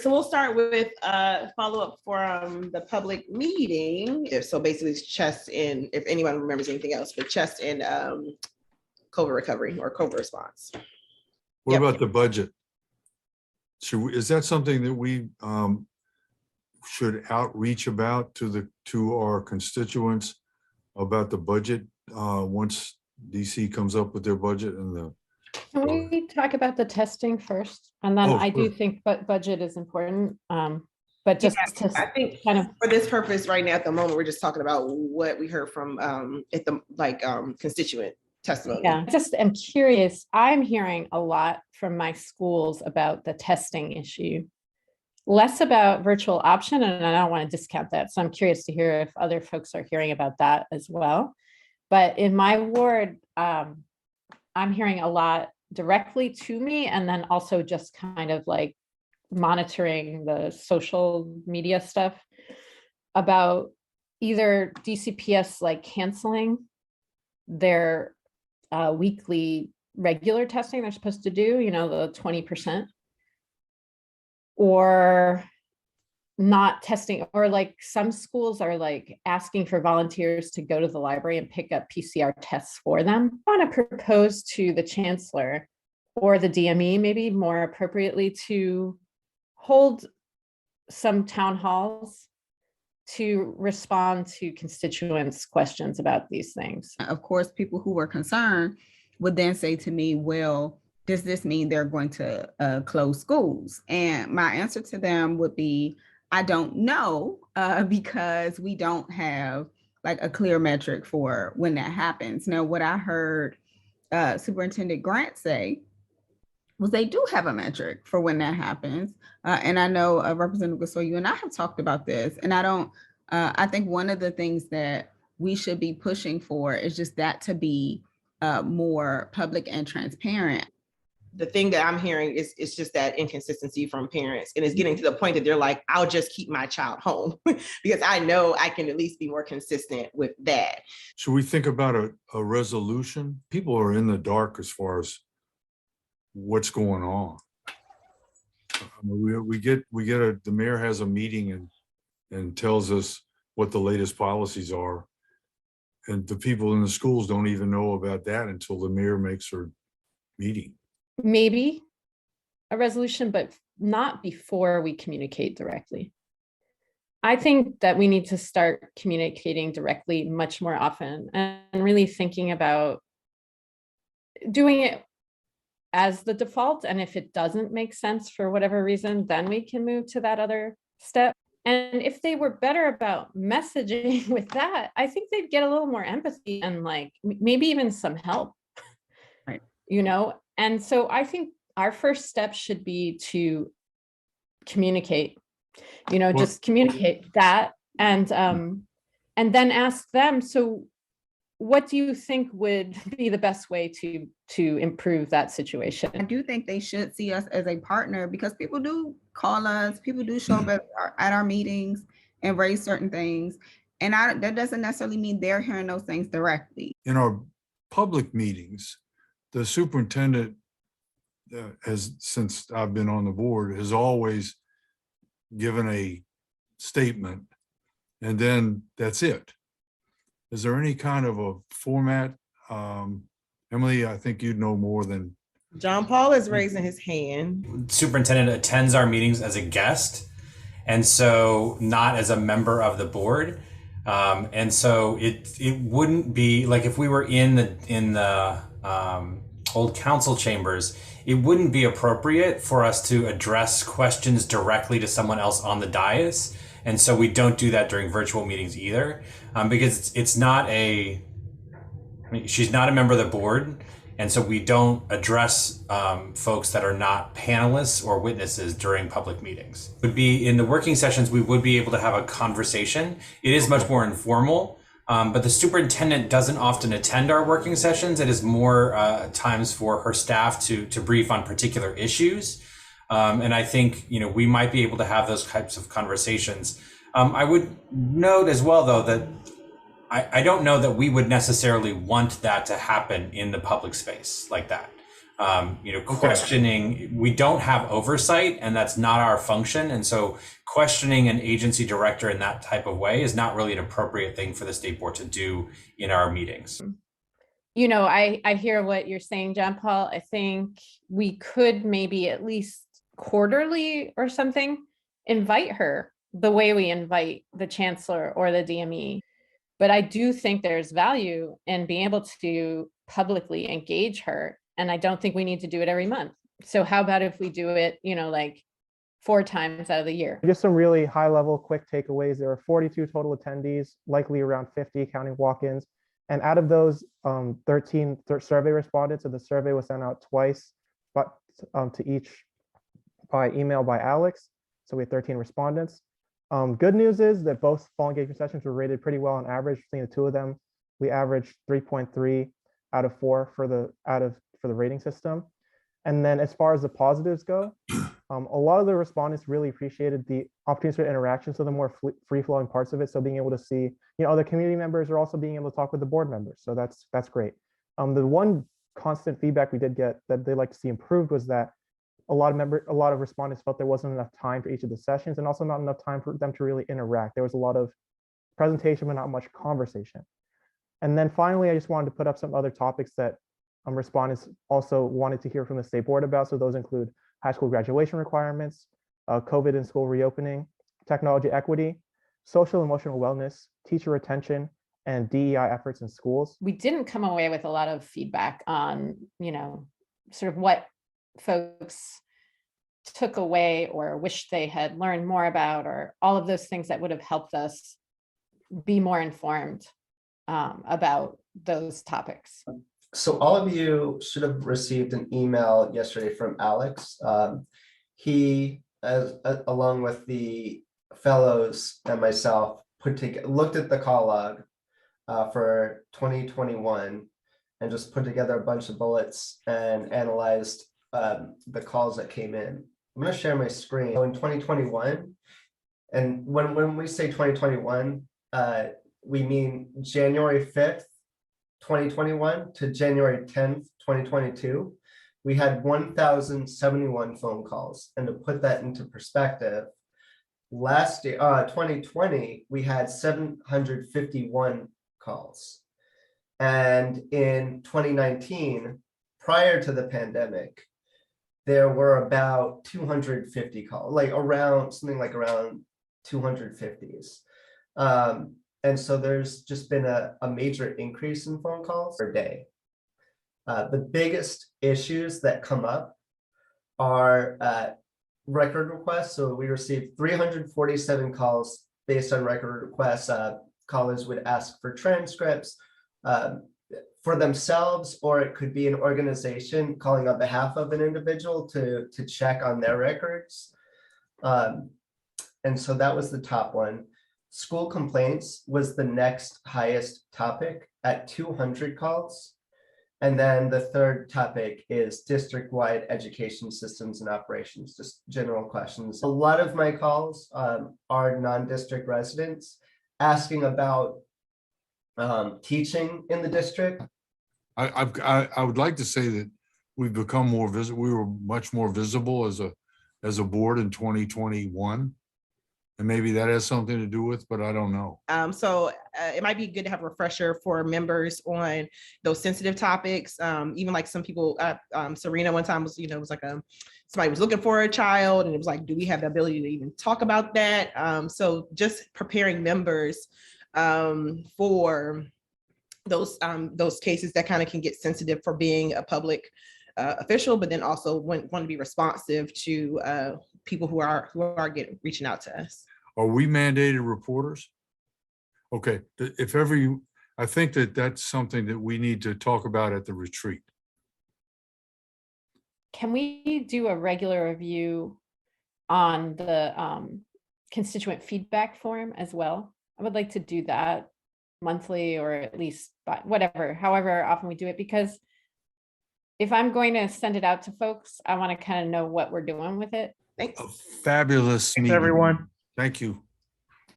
we'll start with follow-up from the public meeting. So basically it's chest in, if anyone remembers anything else, but chest in COVID recovery or COVID response. What about the budget? Is that something that we should outreach about to our constituents about the budget once DC comes up with their budget? And can we talk about the testing first? And then I do think budget is important. But just I think kind of for this purpose right now at the moment, we're just talking about what we heard from at the constituent testimony. Yeah, just am curious. I'm hearing a lot from my schools about the testing issue, less about virtual option, and I don't want to discount that. So I'm curious to hear if other folks are hearing about that as well. But in my ward, I'm hearing a lot directly to me, and then also just kind of like monitoring the social media stuff about either DCPS like canceling their weekly regular testing they're supposed to do, the 20%, or not testing, or like some schools are like asking for volunteers to go to the library and pick up PCR tests for them. I want to propose to the chancellor or the DME, maybe more appropriately, to hold some town halls to respond to constituents' questions about these things. Of course, people who were concerned would then say to me, well, does this mean they're going to close schools? And my answer to them would be, I don't know, because we don't have like a clear metric for when that happens. Now, what I heard Superintendent Grant say was they do have a metric for when that happens. And I know Representative Gasol, you and I have talked about this, and I think one of the things that we should be pushing for is just that to be more public and transparent. The thing that I'm hearing is just that inconsistency from parents, and it's getting to the point that they're like, I'll just keep my child home because I know I can at least be more consistent with that. Should we think about a resolution? People are in the dark as far as what's going on. The mayor has a meeting and tells us what the latest policies are. And the people in the schools don't even know about that until the mayor makes her meeting. Maybe a resolution, but not before we communicate directly. I think that we need to start communicating directly much more often and really thinking about doing it as the default. And if it doesn't make sense for whatever reason, then we can move to that other step. And if they were better about messaging with that, I think they'd get a little more empathy and like maybe even some help, right? And so I think our first step should be to communicate, just communicate that and then ask them, so what do you think would be the best way to improve that situation? I do think they should see us as a partner, because people do call us, people do show up at our meetings and raise certain things. And that doesn't necessarily mean they're hearing those things directly. In our public meetings, the superintendent, since I've been on the board, has always given a statement, and then that's it. Is there any kind of a format? Emily, I think you'd know more than. John Paul is raising his hand. Superintendent attends our meetings as a guest, and so not as a member of the board. And so it wouldn't be like if we were in the old council chambers, it wouldn't be appropriate for us to address questions directly to someone else on the dais. And so we don't do that during virtual meetings either, because she's not a member of the board. And so we don't address folks that are not panelists or witnesses during public meetings. Would be in the working sessions, we would be able to have a conversation. It is much more informal, but the superintendent doesn't often attend our working sessions. It is more times for her staff to brief on particular issues. And I think, we might be able to have those types of conversations. I would note as well, though, that I don't know that we would necessarily want that to happen in the public space like that. Questioning, we don't have oversight, and that's not our function. And so questioning an agency director in that type of way is not really an appropriate thing for the state board to do in our meetings. I hear what you're saying, John Paul. I think we could maybe at least quarterly or something invite her the way we invite the chancellor or the DME. But I do think there's value in being able to publicly engage her. And I don't think we need to do it every month. So how about if we do it, like 4 times out of the year? Just some really high level quick takeaways. There were 42 total attendees, likely around 50 counting walk-ins. And out of those 13 survey respondents, so the survey was sent out twice, but to each by email by Alex. So we had 13 respondents. Good news is that both fall engagement sessions were rated pretty well on average between the two of them. We averaged 3.3 out of 4 for the rating system. And then as far as the positives go, a lot of the respondents really appreciated the opportunity for interaction, so the more free-flowing parts of it. So being able to see, other community members are also being able to talk with the board members. So that's great. The one constant feedback we did get that they like to see improved was that a lot of respondents felt there wasn't enough time for each of the sessions, and also not enough time for them to really interact. There was a lot of presentation, but not much conversation. And then finally, I just wanted to put up some other topics that respondents also wanted to hear from the state board about. So those include high school graduation requirements, COVID and school reopening, technology equity, social emotional wellness, teacher retention, and DEI efforts in schools. We didn't come away with a lot of feedback on, sort of what folks took away or wish they had learned more about, or all of those things that would have helped us be more informed about those topics. So all of you should have received an email yesterday from Alex. He, along with the fellows and myself, looked at the call log for 2021 and just put together a bunch of bullets and analyzed the calls that came in. I'm going to share my screen. So in 2021, and when we say 2021, we mean January 5th, 2021 to January 10th, 2022, we had 1,071 phone calls. And to put that into perspective, last year, 2020, we had 751 calls. And in 2019, prior to the pandemic, there were about 250 calls, around 250s. And so there's just been a major increase in phone calls per day. The biggest issues that come up are record requests. So we received 347 calls based on record requests. Callers would ask for transcripts for themselves, or it could be an organization calling on behalf of an individual to check on their records. And so that was the top one. School complaints was the next highest topic at 200 calls. And then the third topic is district-wide education systems and operations, just general questions. A lot of my calls are non-district residents asking about teaching in the district. I would like to say that we've become more visible. We were much more visible as a board in 2021. And maybe that has something to do with, but I don't know. So it might be good to have a refresher for members on those sensitive topics. Even like some people, Serena one time was, was like somebody was looking for a child, and it was like, do we have the ability to even talk about that? So just preparing members for those cases that kind of can get sensitive for being a public official, but then also want to be responsive to people who are reaching out to us. Are we mandated reporters? Okay, if ever I think that's something that we need to talk about at the retreat. Can we do a regular review on the constituent feedback form as well? I would like to do that monthly, or at least by however often we do it, because if I'm going to send it out to folks, I want to kind of know what we're doing with it. Thanks. A fabulous meeting. Thanks, everyone. Thank you.